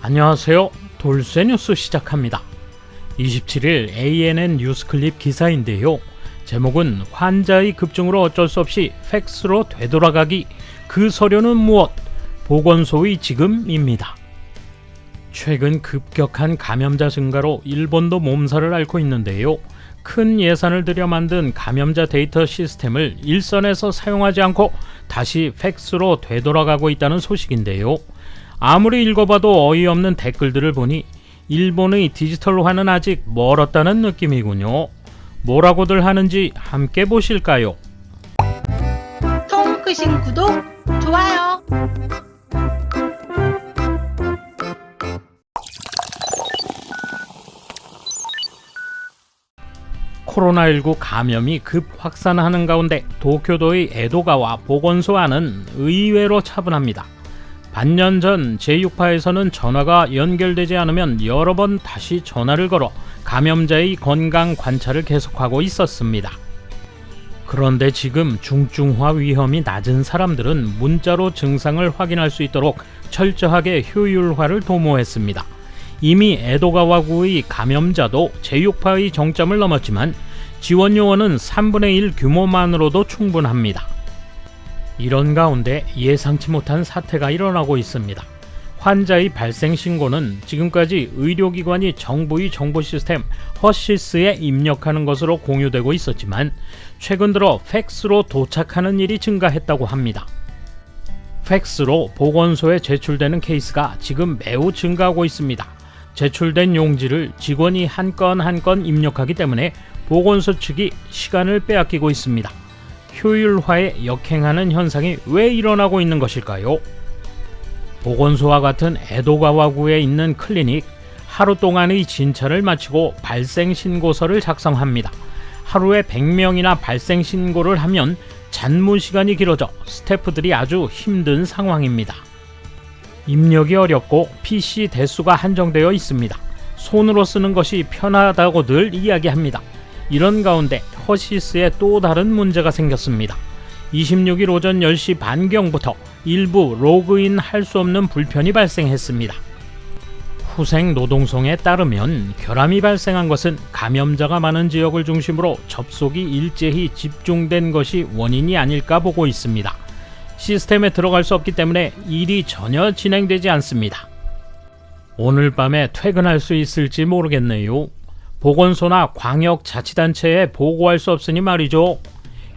안녕하세요. 돌쇠뉴스 시작합니다. 27일 ANN 뉴스클립 기사인데요. 제목은 환자의 급증으로 어쩔 수 없이 팩스로 되돌아가기, 그 서류는 무엇? 보건소의 지금입니다. 최근 급격한 감염자 증가로 일본도 몸살을 앓고 있는데요. 큰 예산을 들여 만든 감염자 데이터 시스템을 일선에서 사용하지 않고 다시 팩스로 되돌아가고 있다는 소식인데요. 아무리 읽어봐도 어이없는 댓글들을 보니 일본의 디지털화는 아직 멀었다는 느낌이군요. 뭐라고들 하는지 함께 보실까요? 통 크신 구독, 좋아요. 코로나19 감염이 급 확산하는 가운데 도쿄도의 에도가와 보건소 안은 의외로 차분합니다. 반년 전 제6파에서는 전화가 연결되지 않으면 여러 번 다시 전화를 걸어 감염자의 건강 관찰을 계속하고 있었습니다. 그런데 지금 중증화 위험이 낮은 사람들은 문자로 증상을 확인할 수 있도록 철저하게 효율화를 도모했습니다. 이미 에도가와구의 감염자도 제6파의 정점을 넘었지만 지원 요원은 3분의 1 규모만으로도 충분합니다. 이런 가운데 예상치 못한 사태가 일어나고 있습니다. 환자의 발생 신고는 지금까지 의료기관이 정부의 정보 시스템 허시스에 입력하는 것으로 공유되고 있었지만 최근 들어 팩스로 도착하는 일이 증가했다고 합니다. 팩스로 보건소에 제출되는 케이스가 지금 매우 증가하고 있습니다. 제출된 용지를 직원이 한 건 한 건 입력하기 때문에 보건소 측이 시간을 빼앗기고 있습니다. 효율화에 역행하는 현상이 왜 일어나고 있는 것일까요? 보건소와 같은 에도가와구에 있는 클리닉, 하루 동안의 진찰을 마치고 발생 신고서를 작성합니다. 하루에 100명이나 발생 신고를 하면 잔무 시간이 길어져 스태프들이 아주 힘든 상황입니다. 입력이 어렵고 PC 대수가 한정되어 있습니다. 손으로 쓰는 것이 편하다고들 이야기합니다. 이런 가운데 허시스에 또 다른 문제가 생겼습니다. 26일 오전 10시 반경부터 일부 로그인 할 수 없는 불편이 발생했습니다. 후생 노동성에 따르면 결함이 발생한 것은 감염자가 많은 지역을 중심으로 접속이 일제히 집중된 것이 원인이 아닐까 보고 있습니다. 시스템에 들어갈 수 없기 때문에 일이 전혀 진행되지 않습니다. 오늘 밤에 퇴근할 수 있을지 모르겠네요. 보건소나 광역자치단체에 보고할 수 없으니 말이죠.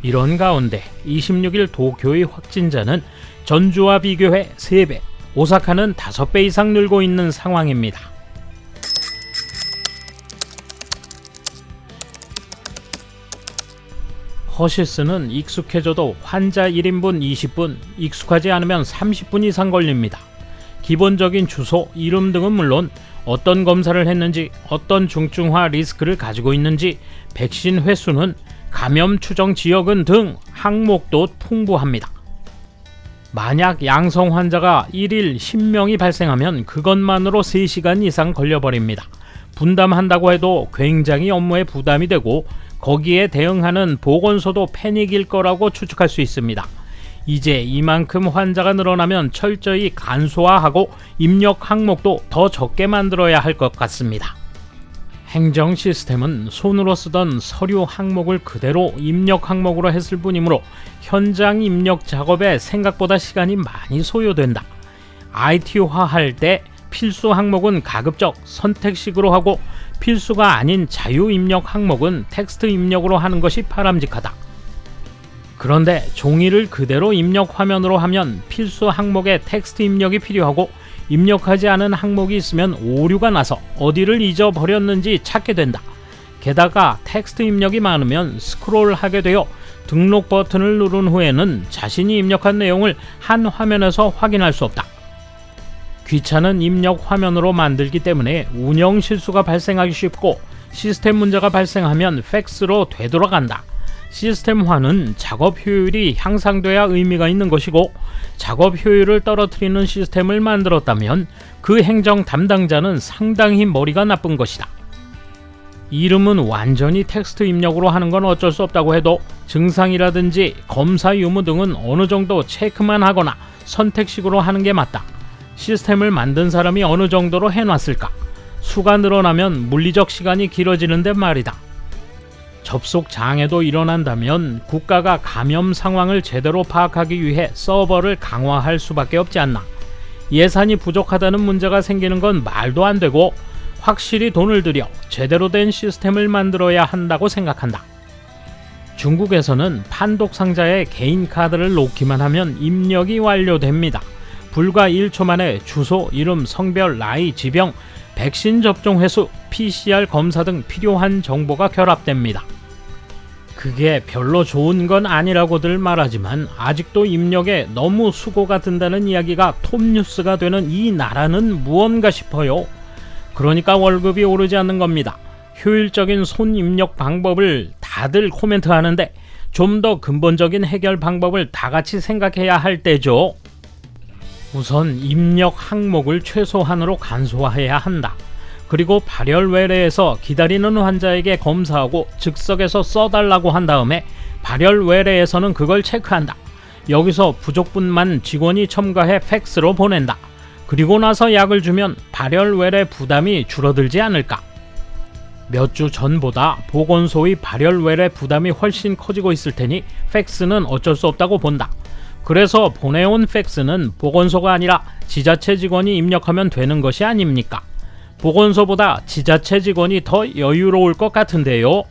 이런 가운데 26일 도쿄의 확진자는 전주와 비교해 3배, 오사카는 5배 이상 늘고 있는 상황입니다. 허시스는 익숙해져도 환자 1인분 20분, 익숙하지 않으면 30분 이상 걸립니다. 기본적인 주소, 이름 등은 물론 어떤 검사를 했는지, 어떤 중증화 리스크를 가지고 있는지, 백신 횟수는, 감염 추정 지역은 등 항목도 풍부합니다. 만약 양성 환자가 1일 10명이 발생하면 그것만으로 3시간 이상 걸려버립니다. 분담한다고 해도 굉장히 업무에 부담이 되고 거기에 대응하는 보건소도 패닉일 거라고 추측할 수 있습니다. 이제 이만큼 환자가 늘어나면 철저히 간소화하고 입력 항목도 더 적게 만들어야 할 것 같습니다. 행정 시스템은 손으로 쓰던 서류 항목을 그대로 입력 항목으로 했을 뿐이므로 현장 입력 작업에 생각보다 시간이 많이 소요된다. IT화할 때 필수 항목은 가급적 선택식으로 하고 필수가 아닌 자유 입력 항목은 텍스트 입력으로 하는 것이 바람직하다. 그런데 종이를 그대로 입력 화면으로 하면 필수 항목에 텍스트 입력이 필요하고 입력하지 않은 항목이 있으면 오류가 나서 어디를 잊어버렸는지 찾게 된다. 게다가 텍스트 입력이 많으면 스크롤하게 되어 등록 버튼을 누른 후에는 자신이 입력한 내용을 한 화면에서 확인할 수 없다. 귀찮은 입력 화면으로 만들기 때문에 운영 실수가 발생하기 쉽고 시스템 문제가 발생하면 팩스로 되돌아간다. 시스템화는 작업 효율이 향상돼야 의미가 있는 것이고 작업 효율을 떨어뜨리는 시스템을 만들었다면 그 행정 담당자는 상당히 머리가 나쁜 것이다. 이름은 완전히 텍스트 입력으로 하는 건 어쩔 수 없다고 해도 증상이라든지 검사 유무 등은 어느 정도 체크만 하거나 선택식으로 하는 게 맞다. 시스템을 만든 사람이 어느 정도로 해놨을까? 수가 늘어나면 물리적 시간이 길어지는데 말이다. 접속 장애도 일어난다면 국가가 감염 상황을 제대로 파악하기 위해 서버를 강화할 수밖에 없지 않나. 예산이 부족하다는 문제가 생기는 건 말도 안 되고 확실히 돈을 들여 제대로 된 시스템을 만들어야 한다고 생각한다. 중국에서는 판독 상자에 개인 카드를 놓기만 하면 입력이 완료됩니다. 불과 1초 만에 주소, 이름, 성별, 나이, 지병, 백신 접종 횟수, PCR 검사 등 필요한 정보가 결합됩니다. 그게 별로 좋은 건 아니라고들 말하지만 아직도 입력에 너무 수고가 든다는 이야기가 톱뉴스가 되는 이 나라는 무언가 싶어요. 그러니까 월급이 오르지 않는 겁니다. 효율적인 손 입력 방법을 다들 코멘트하는데 좀 더 근본적인 해결 방법을 다 같이 생각해야 할 때죠. 우선 입력 항목을 최소한으로 간소화해야 한다. 그리고 발열 외래에서 기다리는 환자에게 검사하고 즉석에서 써달라고 한 다음에 발열 외래에서는 그걸 체크한다. 여기서 부족분만 직원이 첨가해 팩스로 보낸다. 그리고 나서 약을 주면 발열 외래 부담이 줄어들지 않을까? 몇 주 전보다 보건소의 발열 외래 부담이 훨씬 커지고 있을 테니 팩스는 어쩔 수 없다고 본다. 그래서 보내온 팩스는 보건소가 아니라 지자체 직원이 입력하면 되는 것이 아닙니까? 보건소보다 지자체 직원이 더 여유로울 것 같은데요.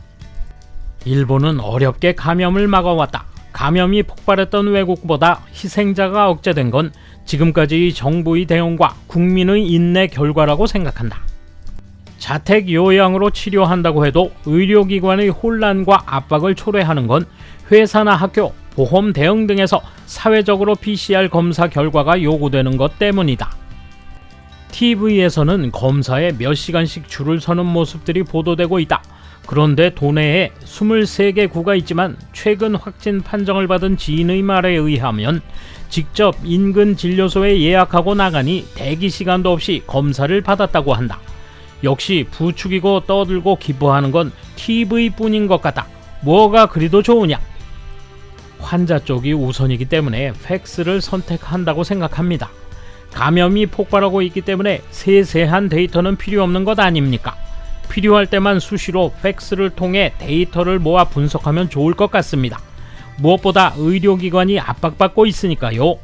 일본은 어렵게 감염을 막아왔다. 감염이 폭발했던 외국보다 희생자가 억제된 건 지금까지 정부의 대응과 국민의 인내 결과라고 생각한다. 자택 요양으로 치료한다고 해도 의료기관의 혼란과 압박을 초래하는 건 회사나 학교, 보험 대응 등에서 사회적으로 PCR 검사 결과가 요구되는 것 때문이다. TV에서는 검사에 몇 시간씩 줄을 서는 모습들이 보도되고 있다. 그런데 도내에 23개 구가 있지만 최근 확진 판정을 받은 지인의 말에 의하면 직접 인근 진료소에 예약하고 나가니 대기 시간도 없이 검사를 받았다고 한다. 역시 부추기고 떠들고 기뻐하는 건 TV뿐인 것 같다. 뭐가 그리도 좋으냐? 환자 쪽이 우선이기 때문에 팩스를 선택한다고 생각합니다. 감염이 폭발하고 있기 때문에 세세한 데이터는 필요 없는 것 아닙니까? 필요할 때만 수시로 팩스를 통해 데이터를 모아 분석하면 좋을 것 같습니다. 무엇보다 의료기관이 압박받고 있으니까요.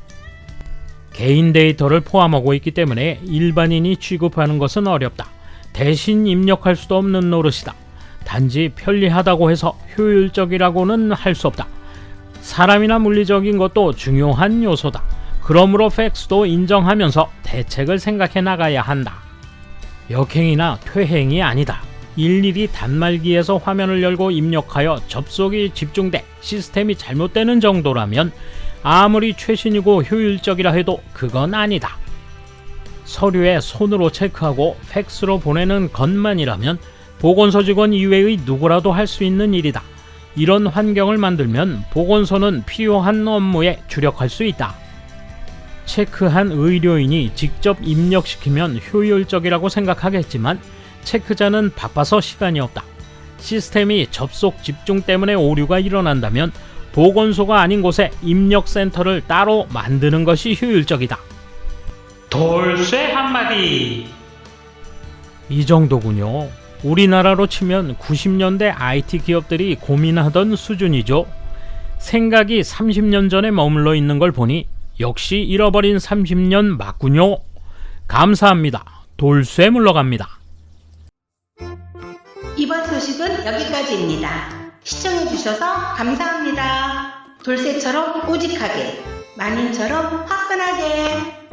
개인 데이터를 포함하고 있기 때문에 일반인이 취급하는 것은 어렵다. 대신 입력할 수도 없는 노릇이다. 단지 편리하다고 해서 효율적이라고는 할 수 없다. 사람이나 물리적인 것도 중요한 요소다. 그러므로 팩스도 인정하면서 대책을 생각해 나가야 한다. 역행이나 퇴행이 아니다. 일일이 단말기에서 화면을 열고 입력하여 접속이 집중돼 시스템이 잘못되는 정도라면 아무리 최신이고 효율적이라 해도 그건 아니다. 서류에 손으로 체크하고 팩스로 보내는 것만이라면 보건소 직원 이외의 누구라도 할 수 있는 일이다. 이런 환경을 만들면 보건소는 필요한 업무에 주력할 수 있다. 체크한 의료인이 직접 입력시키면 효율적이라고 생각하겠지만 체크자는 바빠서 시간이 없다. 시스템이 접속 집중 때문에 오류가 일어난다면 보건소가 아닌 곳에 입력센터를 따로 만드는 것이 효율적이다. 돌쇠 한마디. 이 정도군요. 우리나라로 치면 90년대 IT 기업들이 고민하던 수준이죠. 생각이 30년 전에 머물러 있는 걸 보니 역시 잃어버린 30년 맞군요. 감사합니다. 돌쇠 물러갑니다. 이번 소식은 여기까지입니다. 시청해주셔서 감사합니다. 돌쇠처럼 우직하게, 마님처럼 화끈하게.